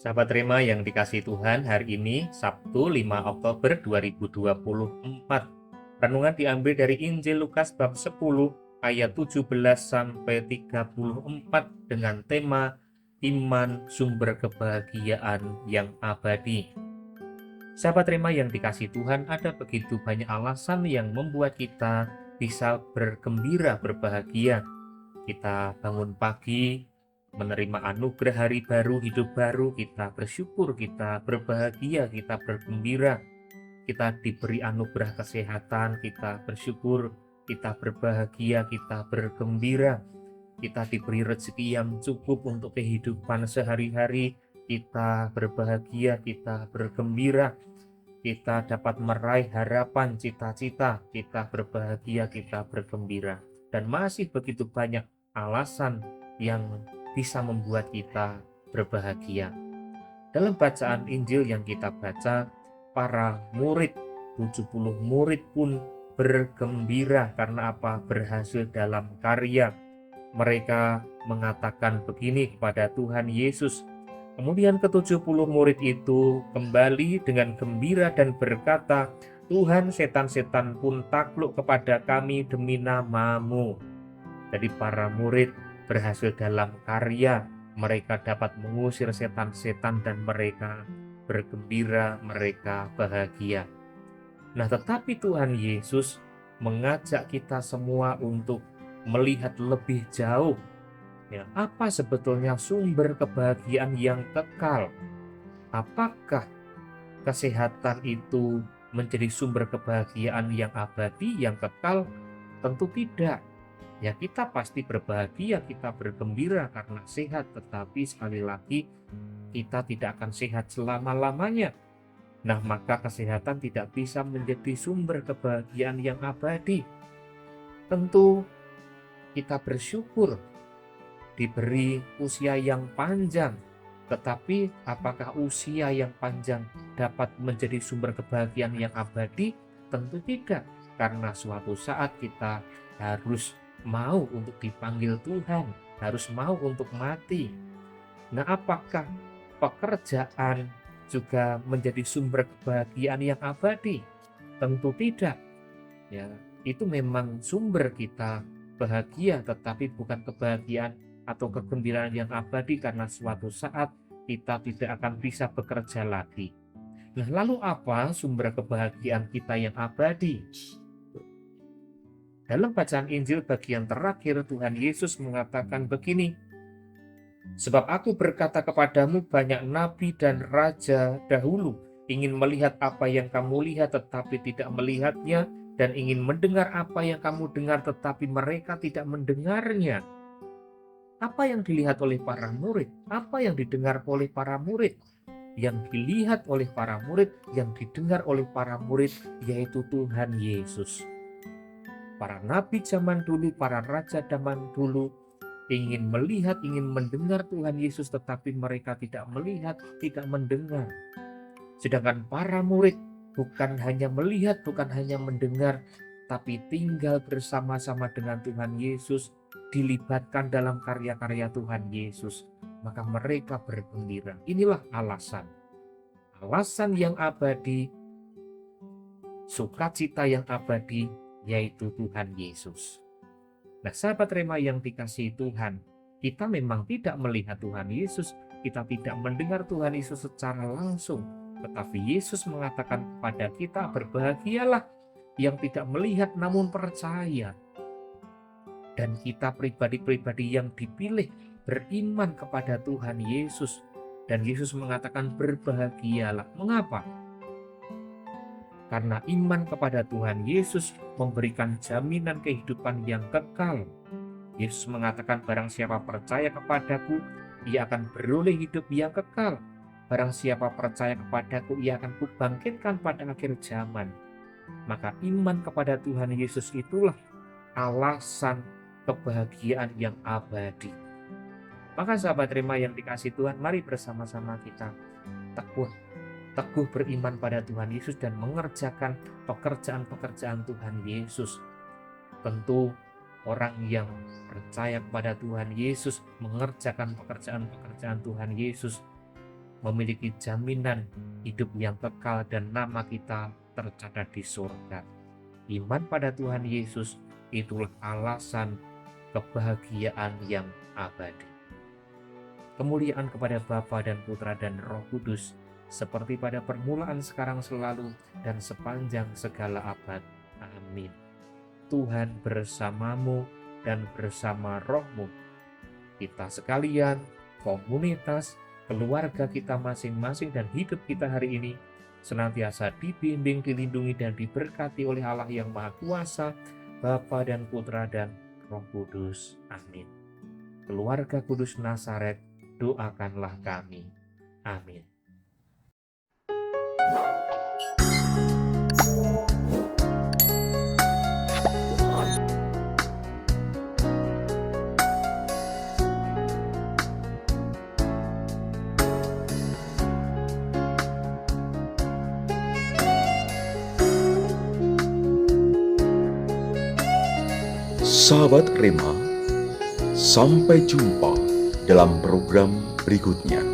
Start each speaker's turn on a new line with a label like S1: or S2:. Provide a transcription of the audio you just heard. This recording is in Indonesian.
S1: Sahabat Rema yang dikasihi Tuhan, hari ini Sabtu 5 Oktober 2024. Renungan diambil dari Injil Lukas bab 10 ayat 17 sampai 34 dengan tema Iman Sumber Kebahagiaan yang Abadi. Sahabat Rema yang dikasihi Tuhan, ada begitu banyak alasan yang membuat kita bisa bergembira, berbahagia. Kita bangun pagi, menerima anugerah hari baru, hidup baru, kita bersyukur, kita berbahagia, kita bergembira, kita diberi anugerah kesehatan, kita bersyukur, kita berbahagia, kita bergembira, kita diberi rezeki yang cukup untuk kehidupan sehari-hari, kita berbahagia, kita bergembira, kita dapat meraih harapan, cita-cita, kita berbahagia, kita bergembira. Dan masih begitu banyak alasan yang bisa membuat kita berbahagia. Dalam bacaan Injil yang kita baca, para murid, 70 murid pun bergembira karena apa? Berhasil dalam karya. Mereka mengatakan begini kepada Tuhan Yesus. Kemudian ke-70 murid itu kembali dengan gembira dan berkata, "Tuhan, setan-setan pun takluk kepada kami demi nama-Mu." Jadi para murid berhasil dalam karya, mereka dapat mengusir setan-setan dan mereka bergembira, mereka bahagia. Nah, tetapi Tuhan Yesus mengajak kita semua untuk melihat lebih jauh. Ya, apa sebetulnya sumber kebahagiaan yang kekal? Apakah kesehatan itu menjadi sumber kebahagiaan yang abadi, yang kekal? Tentu tidak. Ya, kita pasti berbahagia, kita bergembira karena sehat, tetapi sekali lagi kita tidak akan sehat selama-lamanya. Nah, maka kesehatan tidak bisa menjadi sumber kebahagiaan yang abadi. Tentu kita bersyukur diberi usia yang panjang, tetapi apakah usia yang panjang dapat menjadi sumber kebahagiaan yang abadi? Tentu tidak, karena suatu saat kita harus mau untuk dipanggil Tuhan, harus mau untuk mati. Nah, apakah pekerjaan juga menjadi sumber kebahagiaan yang abadi? Tentu tidak. Ya, itu memang sumber kita bahagia, tetapi bukan kebahagiaan atau kegembiraan yang abadi karena suatu saat kita tidak akan bisa bekerja lagi. Nah, lalu apa sumber kebahagiaan kita yang abadi? Dalam bacaan Injil bagian terakhir, Tuhan Yesus mengatakan begini, "Sebab aku berkata kepadamu, banyak nabi dan raja dahulu ingin melihat apa yang kamu lihat tetapi tidak melihatnya, dan ingin mendengar apa yang kamu dengar tetapi mereka tidak mendengarnya." Apa yang dilihat oleh para murid? Apa yang didengar oleh para murid? Yang dilihat oleh para murid, yang didengar oleh para murid, yaitu Tuhan Yesus. Para nabi zaman dulu, para raja zaman dulu ingin melihat, ingin mendengar Tuhan Yesus, tetapi mereka tidak melihat, tidak mendengar. Sedangkan para murid bukan hanya melihat, bukan hanya mendengar, tapi tinggal bersama-sama dengan Tuhan Yesus, dilibatkan dalam karya-karya Tuhan Yesus. Maka mereka bergembira. Inilah alasan. Alasan yang abadi, sukacita yang abadi, yaitu Tuhan Yesus. Nah, sahabat Rema yang dikasihi Tuhan, kita memang tidak melihat Tuhan Yesus, kita tidak mendengar Tuhan Yesus secara langsung, tetapi Yesus mengatakan kepada kita, berbahagialah yang tidak melihat namun percaya. Dan kita pribadi-pribadi yang dipilih beriman kepada Tuhan Yesus. Dan Yesus mengatakan berbahagialah. Mengapa? Karena iman kepada Tuhan Yesus memberikan jaminan kehidupan yang kekal. Yesus mengatakan, barang siapa percaya kepadaku, ia akan beroleh hidup yang kekal. Barang siapa percaya kepadaku, ia akan kubangkitkan pada akhir zaman. Maka iman kepada Tuhan Yesus itulah alasan kebahagiaan yang abadi. Maka sahabat Rema yang dikasihi Tuhan, mari bersama-sama kita teguh beriman pada Tuhan Yesus dan mengerjakan pekerjaan-pekerjaan Tuhan Yesus. Tentu orang yang percaya kepada Tuhan Yesus, mengerjakan pekerjaan-pekerjaan Tuhan Yesus, memiliki jaminan hidup yang kekal dan nama kita tercatat di surga. Iman pada Tuhan Yesus itulah alasan kebahagiaan yang abadi. Kemuliaan kepada Bapa dan Putra dan Roh Kudus, seperti pada permulaan, sekarang, selalu, dan sepanjang segala abad. Amin. Tuhan bersamamu dan bersama rohmu. Kita sekalian, komunitas, keluarga kita masing-masing, dan hidup kita hari ini senantiasa dibimbing, dilindungi, dan diberkati oleh Allah yang Maha Kuasa, Bapa dan Putra dan Roh Kudus. Amin. Keluarga Kudus Nazaret, doakanlah kami. Amin.
S2: Sahabat Rema, sampai jumpa dalam program berikutnya.